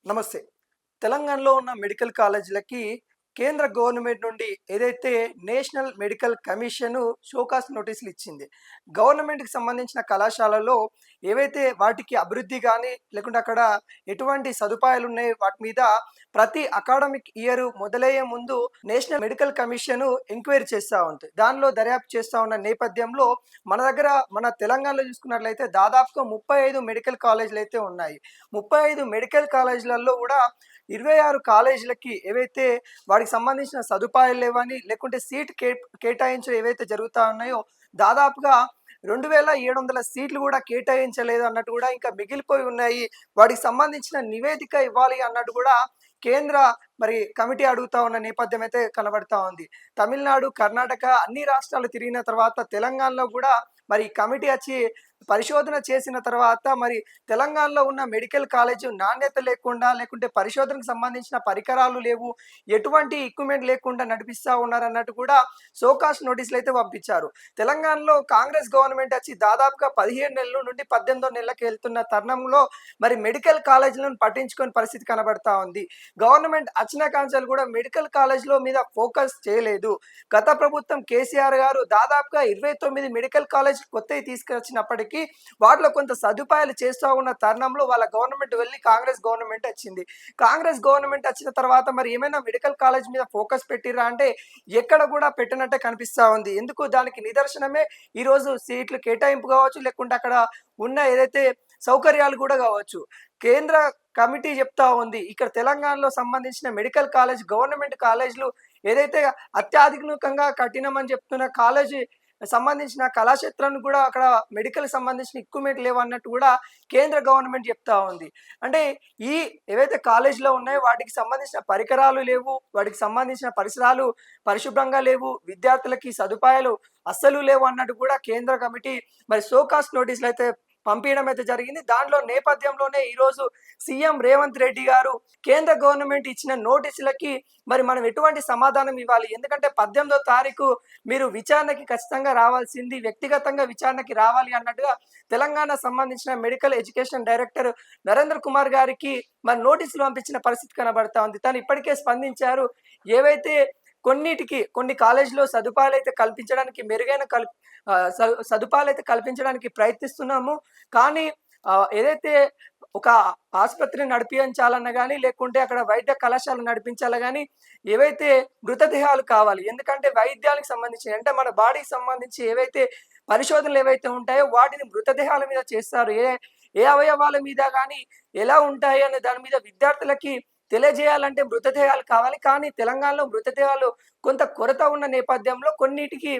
నమస్తే. తెలంగాణలో ఉన్న మెడికల్ కాలేజీలకి కేంద్ర గవర్నమెంట్ నుండి ఏదైతే నేషనల్ మెడికల్ కమిషను షోకాస్ నోటీసులు ఇచ్చింది. గవర్నమెంట్‌కి సంబంధించిన కళాశాలల్లో ఏవైతే వాటికి అభివృద్ధి గాని, లేకుంటే అక్కడ ఎటువంటి సదుపాయాలున్నాయి వాటి మీద ప్రతి అకాడమిక్ ఇయర్ మొదలయ్యే ముందు నేషనల్ మెడికల్ కమిషను ఎంక్వైరీ చేస్తా ఉంది. దానిలో దర్యాప్తు చేస్తా ఉన్న నేపథ్యంలో మన దగ్గర మన తెలంగాణలో చూసుకున్నట్లయితే దాదాపుగా 35 మెడికల్ కాలేజీలైతే ఉన్నాయి. 35 మెడికల్ కాలేజీలలో గూడా 26 కాలేజీలకి ఏవైతే వాటికి సంబంధించిన సదుపాయాలు లేవని, లేకుంటే సీట్ కేటాయించడం ఏవైతే జరుగుతా ఉన్నాయో దాదాపుగా 2700 సీట్లు గూడా కేటాయించలేదు అన్నట్టు గూడా ఇంకా మిగిలిపోయి ఉన్నాయి. వాటికి సంబంధించిన నివేదిక ఇవ్వాలి అన్నట్టు గూడా కేంద్ర కమిటీ అడుగుతా ఉన్న నేపథ్యం అయితే కనబడతా ఉంది. తమిళనాడు, కర్ణాటక అన్ని రాష్ట్రాలు తిరిగిన తర్వాత తెలంగాణలో గూడా కమిటీ వచ్చి పరిశోధన చేసిన తర్వాత తెలంగాణలో ఉన్న మెడికల్ కాలేజు నాణ్యత లేకుండా, లేకుంటే పరిశోధనకు సంబంధించిన పరికరాలు లేవు, ఎటువంటి ఎక్విప్‌మెంట్ లేకుండా నడిపిస్తా ఉన్నారన్నట్టు కూడా షోకాస్ నోటీసులు అయితే పంపించారు. తెలంగాణలో కాంగ్రెస్ గవర్నమెంట్ వచ్చి దాదాపుగా 15 నెలల నుండి 18 నెలలకు వెళ్తున్న తరుణంలో మెడికల్ కాలేజీలను పట్టించుకోని పరిస్థితి కనబడతా ఉంది. గవర్నమెంట్ వచ్చిన కాంచెలు కూడా మెడికల్ కాలేజ్‌లో మీద ఫోకస్ చేయలేదు. గత ప్రభుత్వం కేసీఆర్ గారు దాదాపుగా 29 మెడికల్ కాలేజ్ కొత్తవి తీసుకొచ్చినప్పటికీ వాటిలో కొంత సదుపాయాలు చేస్తూ ఉన్న తరుణంలో వాళ్ళ గవర్నమెంట్ వెళ్ళి కాంగ్రెస్ గవర్నమెంట్ వచ్చింది. కాంగ్రెస్ గవర్నమెంట్ వచ్చిన తర్వాత ఏమైనా మెడికల్ కాలేజ్ మీద ఫోకస్ పెట్టిర్రా అంటే ఎక్కడ కూడా పెట్టినట్టే కనిపిస్తా ఉంది. ఎందుకు దానికి నిదర్శనమే ఈరోజు సీట్లు కేటాయింపు కావచ్చు, లేకుంటే అక్కడ ఉన్న ఏదైతే సౌకర్యాలు కూడా కావచ్చు. కేంద్ర కమిటీ చెప్తా ఉంది ఇక్కడ తెలంగాణలో సంబంధించిన మెడికల్ కాలేజ్ గవర్నమెంట్ కాలేజీలు ఏదైతే అత్యాధునికంగా కఠినమని చెప్తున్న కాలేజీ సంబంధించిన కళాక్షేత్రాన్ని కూడా అక్కడ మెడికల్ సంబంధించిన ఎక్విప్‌మెంట్ లేవన్నట్టు కూడా కేంద్ర గవర్నమెంట్ చెప్తా ఉంది. అంటే ఈ ఏవైతే కాలేజీలో ఉన్నాయో వాటికి సంబంధించిన పరికరాలు లేవు, వాటికి సంబంధించిన పరిసరాలు పరిశుభ్రంగా లేవు, విద్యార్థులకి సదుపాయాలు అస్సలు లేవు అన్నట్టు కూడా కేంద్ర కమిటీ షోకాస్ నోటీసులు అయితే పంపించడం అయితే జరిగింది. దాంట్లో నేపథ్యంలోనే ఈరోజు సీఎం రేవంత్ రెడ్డి గారు కేంద్ర గవర్నమెంట్ ఇచ్చిన నోటీసులకి మనం ఎటువంటి సమాధానం ఇవ్వాలి? ఎందుకంటే 18వ తారీఖు మీరు విచారణకి ఖచ్చితంగా రావాల్సింది, వ్యక్తిగతంగా విచారణకి రావాలి అన్నట్టుగా తెలంగాణ సంబంధించిన medical education director Narendra Kumar గారికి నోటీసులు పంపించిన పరిస్థితి కనబడతా ఉంది. తను ఇప్పటికే స్పందించారు. ఏవైతే కొన్ని కాలేజీలో సదుపాయాలైతే కల్పించడానికి మెరుగైన సదుపాయాలైతే కల్పించడానికి ప్రయత్నిస్తున్నాము. కానీ ఏదైతే ఒక ఆసుపత్రిని నడిపించాలన్నా గానీ, లేకుంటే అక్కడ వైద్య కళాశాల నడిపించాలా గానీ, ఏవైతే మృతదేహాలు కావాలి. ఎందుకంటే వైద్యానికి సంబంధించి అంటే మన బాడీకి సంబంధించి ఏవైతే పరిశోధనలు ఏవైతే ఉంటాయో వాటిని మృతదేహాల మీద చేస్తారు. ఏ ఏ అవయవాల మీద గానీ ఎలా ఉంటాయి అనే దాని మీద విద్యార్థులకి తెలియజేయాలంటే మృతదేహాలు కావాలి. కానీ తెలంగాణలో మృతదేహాలు కొంత కొరత ఉన్న నేపథ్యంలో కొన్నిటికి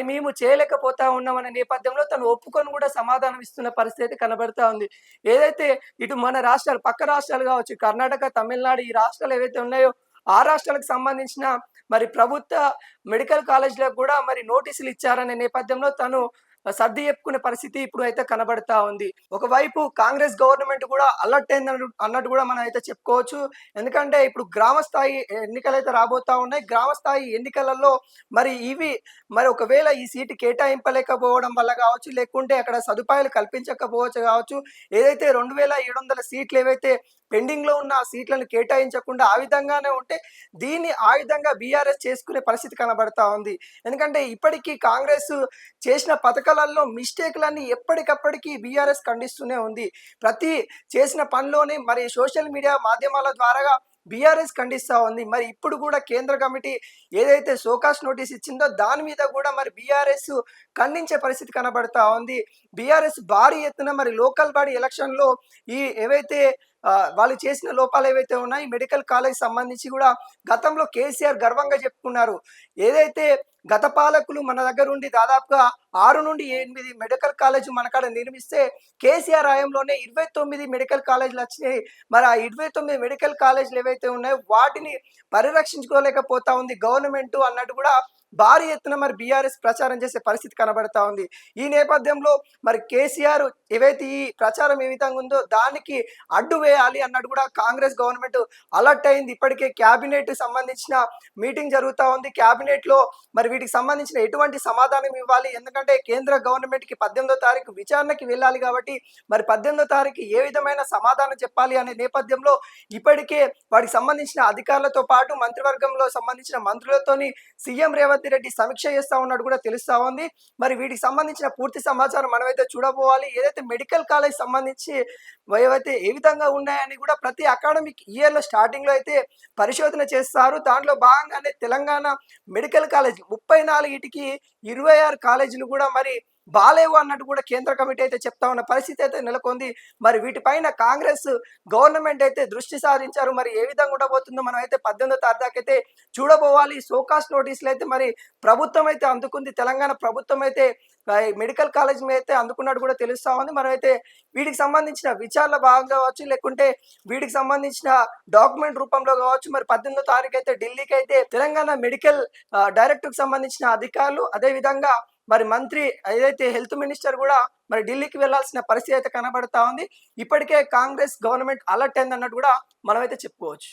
మేము చేయలేకపోతా ఉన్నామనే నేపథ్యంలో తను ఒప్పుకొని కూడా సమాధానం ఇస్తున్న పరిస్థితి కనబడతా ఉంది. ఏదైతే ఇటు మన రాష్ట్రాలు పక్క రాష్ట్రాలు కావచ్చు, కర్ణాటక, తమిళనాడు ఈ రాష్ట్రాలు ఏవైతే ఉన్నాయో ఆ రాష్ట్రాలకు సంబంధించిన ప్రభుత్వ మెడికల్ కాలేజీలకు కూడా నోటీసులు ఇచ్చారనే నేపథ్యంలో తను సర్ది చెప్పుకునే పరిస్థితి ఇప్పుడు అయితే కనబడతా ఉంది. ఒకవైపు కాంగ్రెస్ గవర్నమెంట్ కూడా అలర్ట్ అన్నట్టు కూడా మనం అయితే చెప్పుకోవచ్చు. ఎందుకంటే ఇప్పుడు గ్రామ స్థాయి ఎన్నికలైతే రాబోతా ఉన్నాయి. గ్రామ స్థాయి ఎన్నికలలో ఇవి ఒకవేళ ఈ సీటు కేటాయింపలేకపోవడం వల్ల కావచ్చు, లేకుంటే అక్కడ సదుపాయాలు కల్పించకపోవచ్చు కావచ్చు. ఏదైతే 2700 సీట్లు ఏవైతే పెండింగ్‌లో ఉన్న ఆ సీట్లను కేటాయించకుండా ఆ విధంగానే ఉంటే దీన్ని ఆయుధంగా బీఆర్ఎస్ చేసుకునే పరిస్థితి కనబడతా ఉంది. ఎందుకంటే ఇప్పటికీ కాంగ్రెస్ చేసిన పథకాలలో మిస్టేక్‌లన్నీ ఎప్పటికప్పటికి బీఆర్ఎస్ ఖండిస్తూనే ఉంది. ప్రతి చేసిన పనిలోనే సోషల్ మీడియా మాధ్యమాల ద్వారాగా బీఆర్ఎస్ ఖండిస్తా ఉంది. ఇప్పుడు కూడా కేంద్ర కమిటీ ఏదైతే షోకాస్ నోటీస్ ఇచ్చిందో దాని మీద కూడా బీఆర్ఎస్ ఖండించే పరిస్థితి కనబడతా ఉంది. బీఆర్ఎస్ భారీ ఎత్తున లోకల్ బాడీ ఎలక్షన్‌లో ఈ ఏవైతే వాళ్ళు చేసిన లోపాలు ఏవైతే ఉన్నాయో మెడికల్ కాలేజ్ సంబంధించి కూడా గతంలో కేసీఆర్ గర్వంగా చెప్పుకున్నారు. ఏదైతే గత పాలకులు మన దగ్గర ఉండి దాదాపుగా 6 నుండి 8 మెడికల్ కాలేజ్ మనకాడ నిర్మిస్తే కేసీఆర్ హయాంలోనే 29 మెడికల్ కాలేజీలు వచ్చినాయి. ఆ 29 మెడికల్ కాలేజీలు ఏవైతే ఉన్నాయో వాటిని పరిరక్షించుకోలేకపోతా ఉంది గవర్నమెంట్ అన్నట్టు కూడా భారీ ఎత్తున బీఆర్ఎస్ ప్రచారం చేసే పరిస్థితి కనబడతా ఉంది. ఈ నేపథ్యంలో కేసీఆర్ ఏవైతే ఈ ప్రచారం ఏ విధంగా ఉందో దానికి అడ్డు వేయాలి అన్నట్టు కూడా కాంగ్రెస్ గవర్నమెంట్ అలర్ట్ అయింది. ఇప్పటికే క్యాబినెట్ సంబంధించిన మీటింగ్ జరుగుతా ఉంది. క్యాబినెట్ లో వీటికి సంబంధించిన ఎటువంటి సమాధానం ఇవ్వాలి? ఎందుకంటే కేంద్ర గవర్నమెంట్‌కి 18వ తారీఖు విచారణకి వెళ్ళాలి కాబట్టి, మరి 18వ తారీఖు ఏ విధమైన సమాధానం చెప్పాలి అనే నేపథ్యంలో ఇప్పటికే వాటికి సంబంధించిన అధికారులతో పాటు మంత్రివర్గంలో సంబంధించిన మంత్రులతోని సీఎం రేవంత్ రెడ్డి సమీక్ష చేస్తా ఉన్నట్టు కూడా తెలుస్తా ఉంది. మరి వీటికి సంబంధించిన పూర్తి సమాచారం మనమైతే చూడబోవాలి. ఏదైతే మెడికల్ కాలేజ్ సంబంధించి ఏవైతే ఏ విధంగా ఉన్నాయని కూడా ప్రతి అకాడమిక్ ఇయర్‌లో స్టార్టింగ్‌లో అయితే పరిశోధన చేస్తారు. దాంట్లో భాగంగానే తెలంగాణ మెడికల్ కాలేజ్ 34కి 26 కాలేజీలు కూడా మరి బాలేవు అన్నట్టు కూడా కేంద్ర కమిటీ అయితే చెప్తా ఉన్న పరిస్థితి అయితే నెలకొంది. మరి వీటిపైన కాంగ్రెస్ గవర్నమెంట్ అయితే దృష్టి సారించారు. మరి ఏ విధంగా ఉండబోతుందో మనం అయితే 18వ తారీఖు దాకా అయితే చూడబోవాలి. షోకాస్ నోటీసులు అయితే మరి ప్రభుత్వం అయితే అందుకుంది. తెలంగాణ ప్రభుత్వం అయితే మెడికల్ కాలేజ్ మీద అయితే అందుకున్నట్టు కూడా తెలుస్తా ఉంది. మనమైతే వీటికి సంబంధించిన విచారణ భాగంగా కావచ్చు, లేకుంటే వీటికి సంబంధించిన డాక్యుమెంట్ రూపంలో కావచ్చు, మరి 18వ తారీఖు అయితే ఢిల్లీకి అయితే తెలంగాణ మెడికల్ డైరెక్టర్‌కి సంబంధించిన అధికారులు, అదే విధంగా మరి మంత్రి ఏదైతే హెల్త్ మినిస్టర్ కూడా మరి ఢిల్లీకి వెళ్లాల్సిన పరిస్థితి అయితే కనబడతా ఉంది. ఇప్పటికే కాంగ్రెస్ గవర్నమెంట్ అలర్ట్ అయిందన్నట్టు కూడా మనమైతే చెప్పుకోవచ్చు.